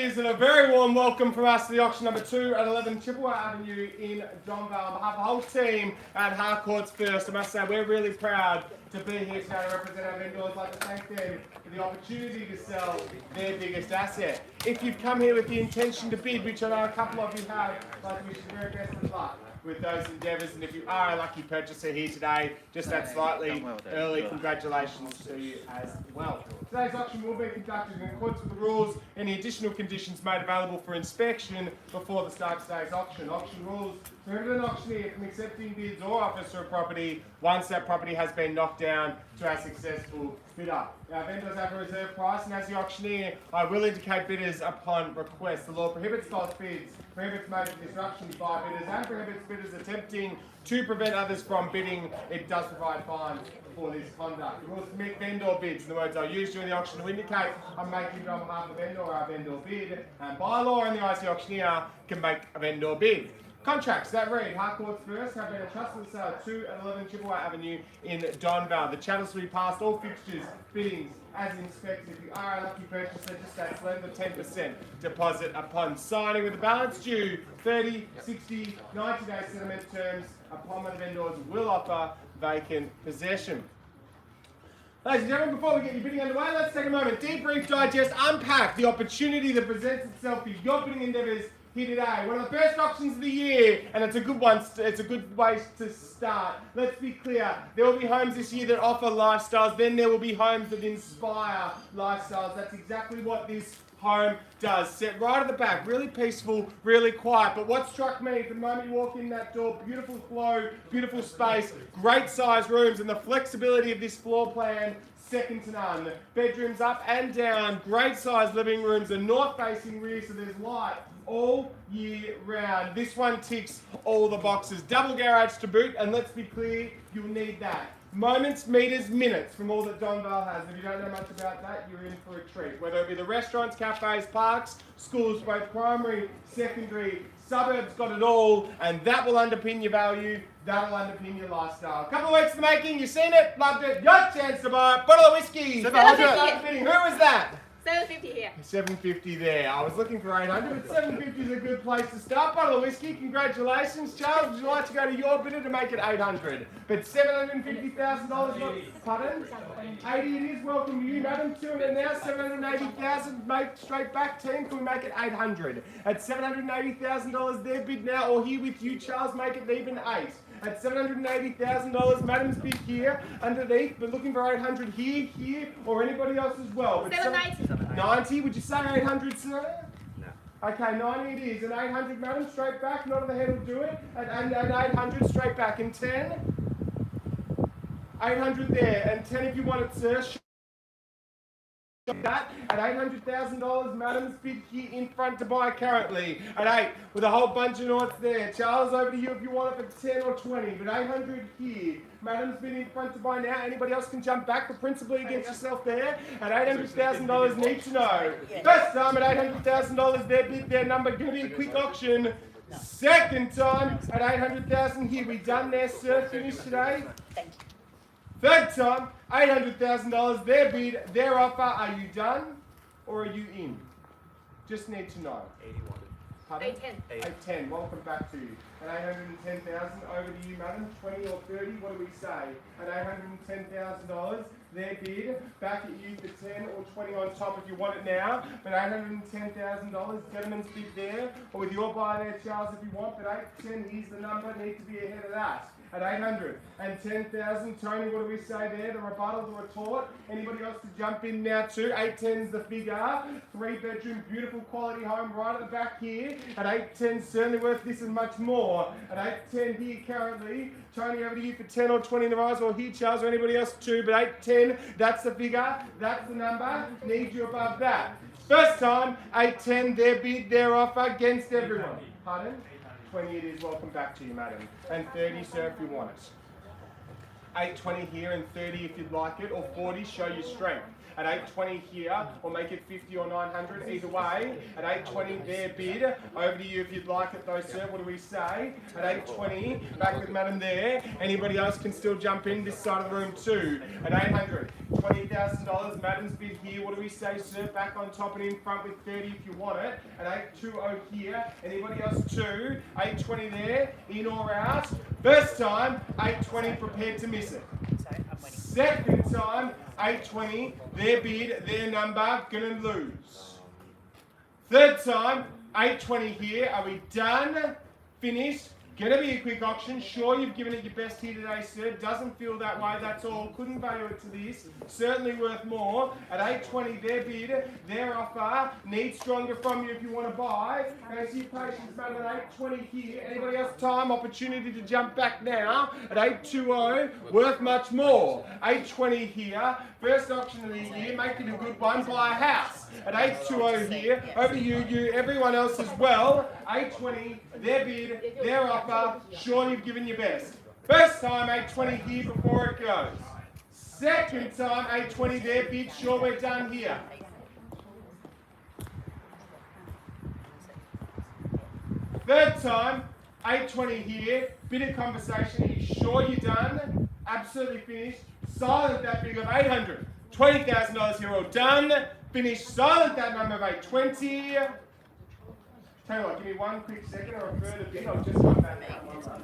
ladies, and a very warm welcome from us to the auction number 2 at 11 Chippewa Avenue in Donvale. On behalf of the whole team at Harcourts First, I must say we're really proud to be here today to represent our vendors. I'd like to thank them for the opportunity to sell their biggest asset. If you've come here with the intention to bid, which I know a couple of you have, I'd like to wish you the very best of luck with those endeavours, and if you are a lucky purchaser here today, just that slightly early congratulations to you as well. Today's auction will be conducted in accordance with the rules. Any additional conditions made available for inspection before the start of today's auction. Auction rules prohibit an auctioneer from accepting bids or offers for a property once that property has been knocked down to a successful bidder. Our vendors have a reserve price, and as the auctioneer, I will indicate bidders upon request. The law prohibits false bids, prohibits major disruptions by bidders, and prohibits bidders attempting to prevent others from bidding. It does provide fines for this conduct. The rules permit vendor bids, and the words I use during the auction to indicate I'm making it on behalf of the vendor or our vendor bid, and by law in the eyes of the auctioneer can make a vendor bid. Contracts that read Harcourts First have been entrusted to sale 2 at 11 Chippewa Avenue in Donvale. The chattels will be passed all fixtures, fittings as inspected. If you are a lucky purchaser, just that lend the 10% deposit upon signing, with the balance due 30, 60, 90-day settlement terms upon when the vendors will offer vacant possession. Ladies and gentlemen, before we get your bidding underway, let's take a moment, debrief, digest, unpack the opportunity that presents itself for your bidding endeavours here today. One of the first auctions of the year, and it's a good one. It's a good way to start. Let's be clear. There will be homes this year that offer lifestyles. Then there will be homes that inspire lifestyles. That's exactly what this home does. Set right at the back, really peaceful, really quiet. But what struck me from the moment you walk in that door, beautiful flow, beautiful space, great size rooms, and the flexibility of this floor plan, second to none. Bedrooms up and down, great size living rooms, a north facing rear, so there's light all year round. This one ticks all the boxes. Double garage to boot, and let's be clear, you'll need that. Moments, meters, minutes from all that Donvale has. If you don't know much about that, you're in for a treat. Whether it be the restaurants, cafes, parks, schools, both primary, secondary, suburbs, got it all, and that will underpin your value, that'll underpin your lifestyle. A couple of weeks in the making, you've seen it, loved it, your chance to buy a bottle of whiskey. Who was that? 750 here. 750 there. I was looking for 800, but 750 is a good place to start. Bottle of whiskey, congratulations. Charles, would you like to go to your bidder to make it 800? But $750,000, pardon? 80 it is, welcome to you, madam. 200 now, 780,000, make straight back. Team, can we make it 800? At $780,000 their bid now, or here with you, Charles, make it even 8. At $780,000, madam's bid here, underneath, but looking for 800 here, or anybody else as well. But 790. 90, would you say 800, sir? No. Okay, 90 it is. And 800, madam, straight back, nod of the head will do it. And 800, straight back. And 10? 800 there. And 10 if you want it, sir. That at $800,000, madam's bid here in front to buy currently at 8 with a whole bunch of noughts there. Charles, over to you if you want it for 10 or 20, but 800 here. Madam's bid in front to buy now. Anybody else can jump back, but principally against yourself there at $800,000. Need to know. First time at $800,000, their bid, their number. Going to be a quick auction. Second time at $800,000 here. We done there, sir? Finished today? Third time, $800,000, their bid, their offer. Are you done or are you in? Just need to know. 81. Pardon? 810. 810. Welcome back to you. At 810,000, over to you, madam. 20 or 30, what do we say? At $810,000, their bid, back at you for 10 or 20 on top if you want it now. But $810,000, gentleman's bid there, or with your buy there, Charles, if you want. But 810, here's the number, need to be ahead of that. At 810,000, Tony, what do we say there? The rebuttal, the retort. Anybody else to jump in now too? 810's the figure. 3-bedroom, beautiful quality home right at the back here. At 810, certainly worth this and much more. At 810 here currently. Tony, over to you for 10 or 20 in the rise, or here, Charles, or anybody else too. But 810, that's the figure, that's the number. Need you above that. First time, 810, their bid, their offer against everyone. Pardon? 20 it is, welcome back to you, madam. And 30, sir, if you want it. 820 here and 30 if you'd like it, or 40, show your strength. at 820 here, or make it 50 or 900, either way. At 820, their bid. Over to you if you'd like it though, sir. What do we say? At 820, back with madam there. Anybody else can still jump in this side of the room too. At 800, $20,000, madam's bid here. What do we say, sir? Back on top and in front with 30 if you want it. At 820 here. Anybody else too? 820 there, in or out. First time, 820, prepared to miss it. Second time, 820, their bid, their number, gonna lose. Third time, 820 here. Are we done? Finished? Gonna be a quick auction. Sure, you've given it your best here today, sir. Doesn't feel that way, that's all. Couldn't value it to this. Certainly worth more. At 820, their bid, their offer. Need stronger from you if you want to buy. As your patience, mate, at 820 here. Anybody else time? Opportunity to jump back now. At 820, worth much more. 820 here. First auction of the year. Make it a good one. Buy a house. At 820 here. Over to you, everyone else as well. 820, their bid, their offer. Sure, you've given your best. First time, 820 here before it goes. Second time, 820 their bid. Sure, we're done here. Third time, 820 here. Bit of conversation. Are you sure you're done? Absolutely finished. Silent that big of 800. $20,000 here, all done. Finished. Silent that number of 820. Tell you what, give me one quick second or a further bit. I'll just come back out one time.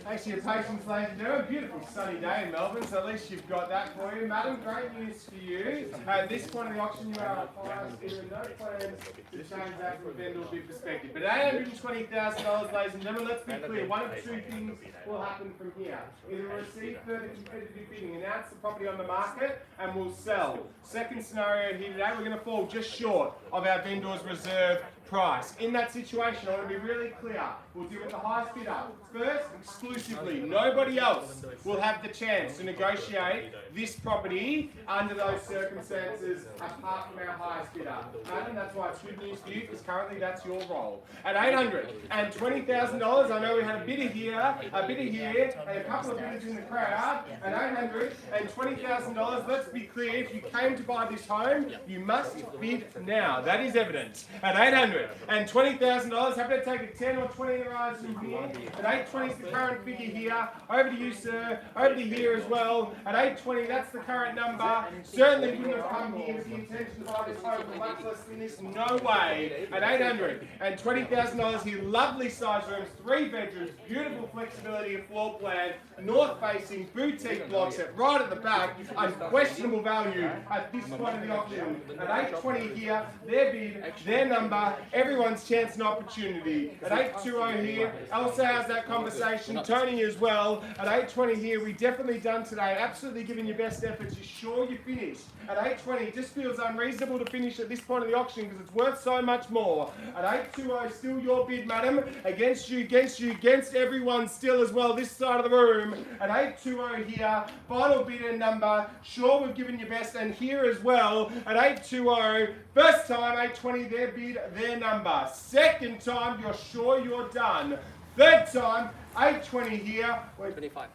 Thanks for your patience, ladies and gentlemen. Beautiful sunny day in Melbourne, so at least you've got that for you. Madam, great news for you. At this point of the auction, you are finalists. There are no plans to change that from a vendor bid perspective. But $820,000, ladies and gentlemen, let's be clear. One of two things will happen from here. Either we'll receive further competitive bidding, announce the property on the market, and we'll sell. Second scenario here today, we're going to fall just short of our vendor's reserve price. In that situation, I want to be really clear. We'll deal with the highest bidder. First, exclusively, nobody else will have the chance to negotiate this property under those circumstances apart from our highest bidder. Madam, that's why it's good news for you, because currently that's your role. At $820,000, I know we had a bidder here, and a couple of bidders in the crowd. At $820,000, let's be clear, if you came to buy this home, you must bid now. That is evidence. At $800 and $20,000. Happy to take a 10 or 20 in the rise from here. At 820 is the current figure here. Over to you, sir. Over to here as well. At 820, that's the current number. Certainly wouldn't have come here with the intention to buy this home for much less than this. No way. At $800 and $20,000 here. Lovely size rooms, 3 bedrooms, beautiful flexibility of floor plan, north-facing boutique blocks at right at the back. Unquestionable value at this point of the auction. At 820 here, their bid, their number, everyone's chance and opportunity. At 820 here, Elsa has that conversation, Tony as well. At 820 here, we definitely done today. Absolutely giving your best efforts. You're sure you finished. At 820, it just feels unreasonable to finish at this point of the auction because it's worth so much more. At 820, still your bid, madam. Against you, against everyone still as well, this side of the room. At 820 here, final bid and number. Sure, we've given your best, and here as well. At 820, first time, 820, their bid, their number. Second time, you're sure you're done. Third time, 820 here. Wait, 25.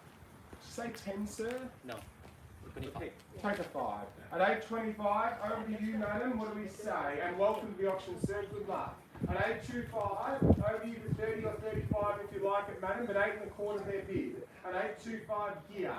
Say 10, sir? No. 25. Take a 5. At 825, over to you, madam. What do we say? And welcome to the auction, sir. Good luck. At 825, over to you for 30 or 35 if you like it, madam. But 8 1/4 their bid. At 825 here.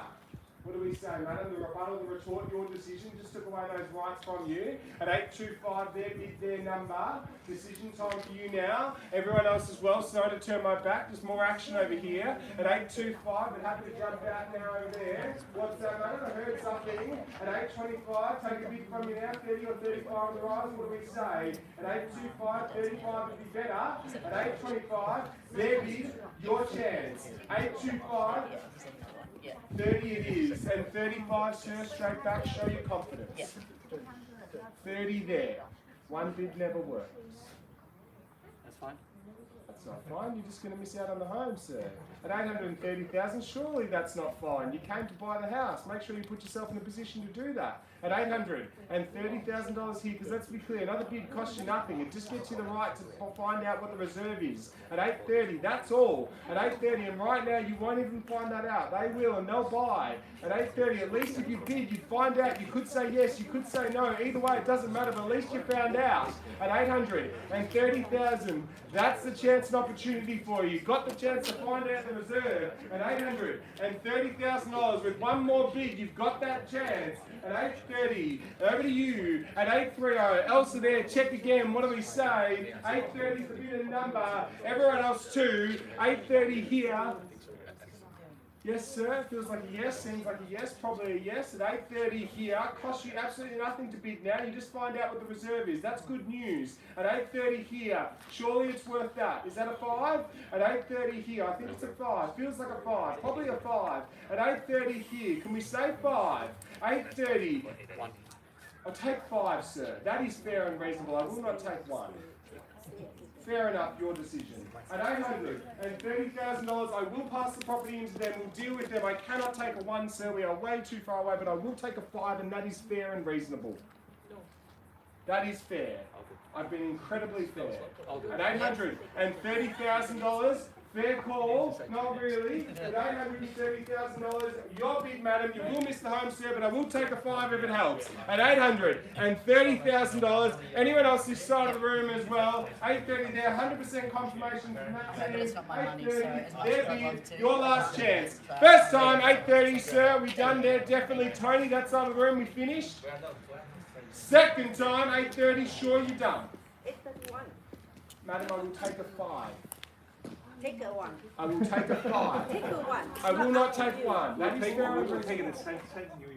What do we say, madam? The rebuttal, the retort, your decision. Just took away those rights from you. At 825, their bid, their number. Decision time for you now. Everyone else as well. Sorry to turn my back. There's more action over here. At 825, but happy to jump out now over there. What's that, madam? I heard something. At 825, take a bid from you now. 30 or 35 on the rise. What do we say? At 825, 35 would be better. At 825, their bid, your chance. 825. 30 it is, and 35, sir, straight back, show your confidence. 30 there. One bid never works. That's fine. That's not fine, you're just going to miss out on the home, sir. At 830,000, surely that's not fine. You came to buy the house. Make sure you put yourself in a position to do that. At $830,000 here, because let's be clear, another bid costs you nothing. It just gets you the right to find out what the reserve is. At 830, that's all. At 830, and right now you won't even find that out. They will, and they'll buy. At 830, at least if you bid, you'd find out. You could say yes, you could say no. Either way, it doesn't matter, but at least you found out. At 830,000, that's the chance and opportunity for you. Got the chance to find out the reserve. At $830,000, with one more bid, you've got that chance. At 830, over to you. At 830, Elsa there, check again. What do we say? 830 is the bid and number. Everyone else too. 830 here. Yes, sir. Feels like a yes. Seems like a yes. Probably a yes. At 830 here. Costs you absolutely nothing to bid now. You just find out what the reserve is. That's good news. At 830 here. Surely it's worth that. Is that a 5? At 830 here. I think it's a 5. Feels like a 5. Probably a 5. At 830 here. Can we say 5? 830. 1. I'll take 5, sir. That is fair and reasonable. I will not take 1. Fair enough, your decision. At $830,000, I will pass the property into them. We'll deal with them. I cannot take a 1, sir. We are way too far away, but I will take a 5, and that is fair and reasonable. That is fair. I've been incredibly fair. At $830,000, fair call. Not really. At $830,000, your bid, madam. You will miss the home, sir, but I will take a 5 if it helps. At $830,000, anyone else this side of the room as well. 830 there, 100% confirmation from that team. 830, their bid, your last chance. First time, 830, sir. We done there, definitely. Tony, that side of the room, we finished. Second time, 830, sure you're done. 831. Madam, I will take a 5. Take a 1. I will take a 5. Take a 1. I will not take 1. That is fair. We're taking the same New Year.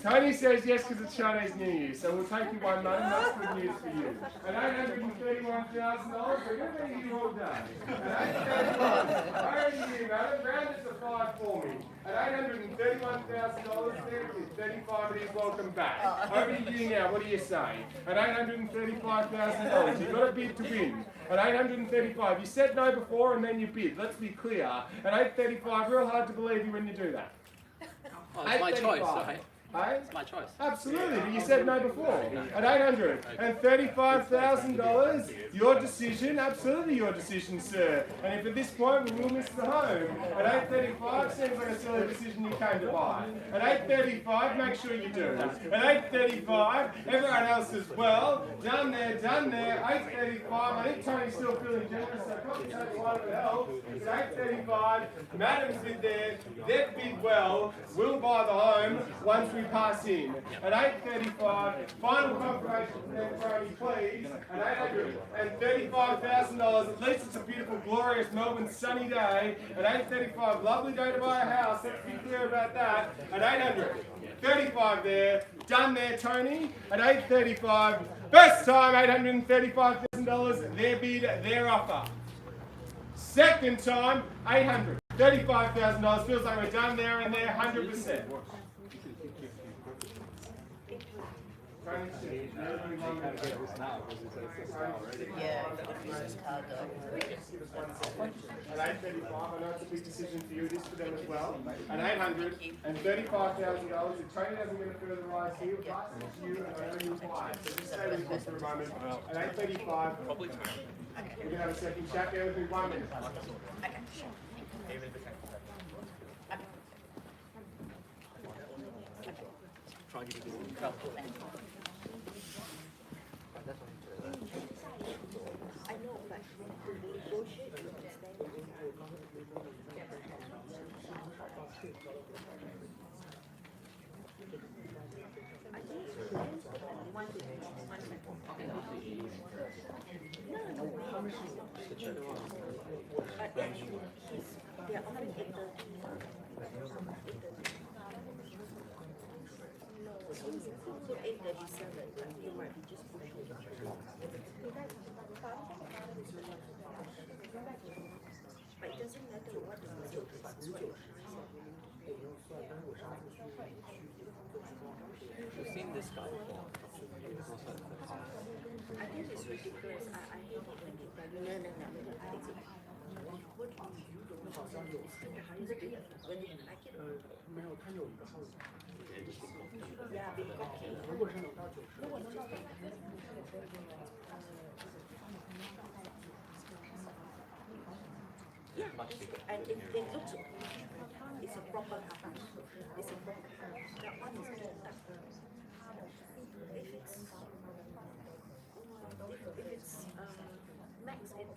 Tony says yes because it's Chinese New Year, so we'll take you 1, madam. That's good news for you. At $831,000, we're going to be here all day. At $831,000, over to you, madam. Round it to 5 for me. At $831,000, 35 it is. Welcome back. Over to you now. What do you say? At $835,000, you've got a bid to win. At $835, you said no before and then you bid. Let's be clear. At $835, real hard to believe you when you do that. Oh, it's my choice, right? Hey? It's my choice. Absolutely, but you said no before. At $835,000, your decision, absolutely your decision, sir. And if at this point we will miss the home, at $835 seems like a silly decision you came to buy. At $835, make sure you do. At $835, everyone else as well. Done there, $835. I think Tony's still feeling generous, so probably take one of it else. It's $835. Madam's bid there. They've bid well. We'll buy the home once we pass in. At $835, final confirmation from them, Tony, please. At $835,000, at least it's a beautiful, glorious Melbourne sunny day. At $835, lovely day to buy a house. Let's be clear about that. At $835 there, done there, Tony. At $835, first time $835,000. Their bid, their offer. Second time, $835,000. Feels like we're done there and there, 100%. At $835, I know it's a big decision for you, it is for them as well. At $835,000, if Tony doesn't get a further rise here, we'll pass it to you and I know you'll buy it. So just stay with us for a moment. At $835, we're going to have a second chat. Bear with me 1 minute. I know, but to negotiate, you understand? I think it's one second. But they're offering 830. So 837, but you might be just pushing it. But it doesn't matter what the result is. You've seen this guy before. I think it's ridiculous. I hate it when you value. No. What do you do? The highest bid when you like it. Yeah, big cocky. Yeah, and it looks, it's a proper house. It's a proper house. That one is all that. If it's max, it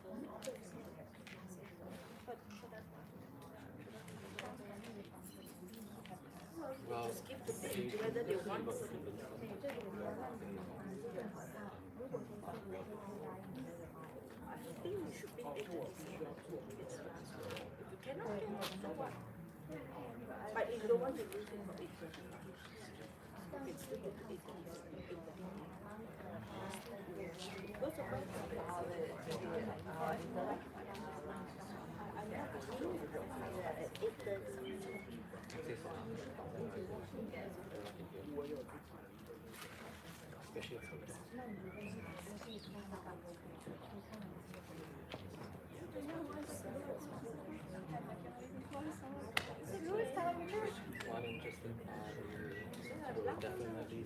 well, just give the bid whether they want to. I think we should be 837. If you cannot, so what? But if you don't want to lose it for 830, it's still 830. Both of us at 830. One interesting definitely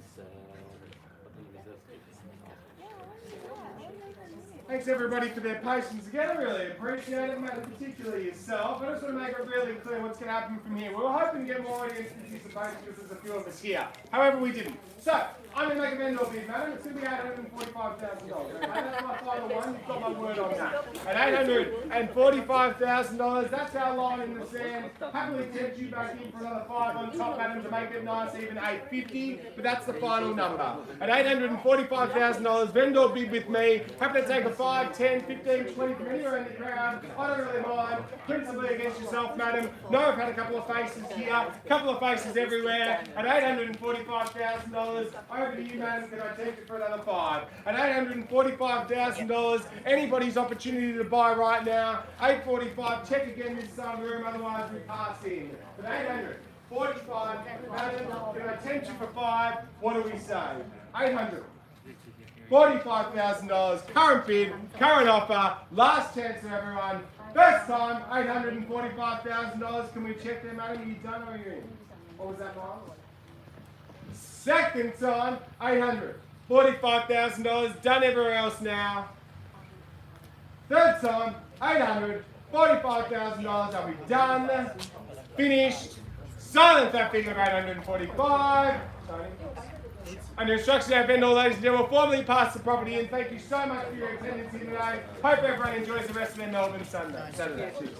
Thanks everybody for their patience again. I really appreciate it, mate, particularly yourself. I just want to make it really clear what's going to happen from here. We were hoping to get more audience participation because there's a few of us here. However, we didn't. So, I'm going to make a vendor bid, madam. It's going to be $845,000. That's my final one. You've got my word on that. At $845,000, that's our line in the sand. Happily tempt you back in for another 5 on top, madam, to make it nice, even $850. But that's the final number. At $845,000, vendor bid with me. Happy to take a 5, 10, 15, 20 from anywhere in the crowd. I don't really mind. Principally against yourself, madam. No, I've had a couple of faces here. A couple of faces everywhere. At $845,000, over to you, madam. Can I take it for another 5? At $845,000, anybody's opportunity to buy right now. $845. Check again this side of the room, otherwise we pass in. At $845, madam, can I tempt you for 5? What do we say? $845,000, current bid, current offer, last chance for everyone. First time, $845,000. Can we check there, madam? Are you done or are you in? What was that, Miles? Second time, $800. $45,000, done everywhere else now. Third time, $800. $45,000, are we done? Finished. Silence that figure of 845. Under instruction of vendor, ladies and gentlemen, will formally pass the property in. Thank you so much for your attendance here today. Hope everyone enjoys the rest of their Melbourne Saturday. Cheers.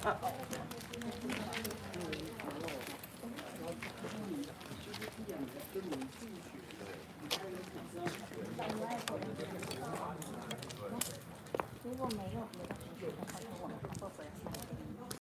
Uh-oh.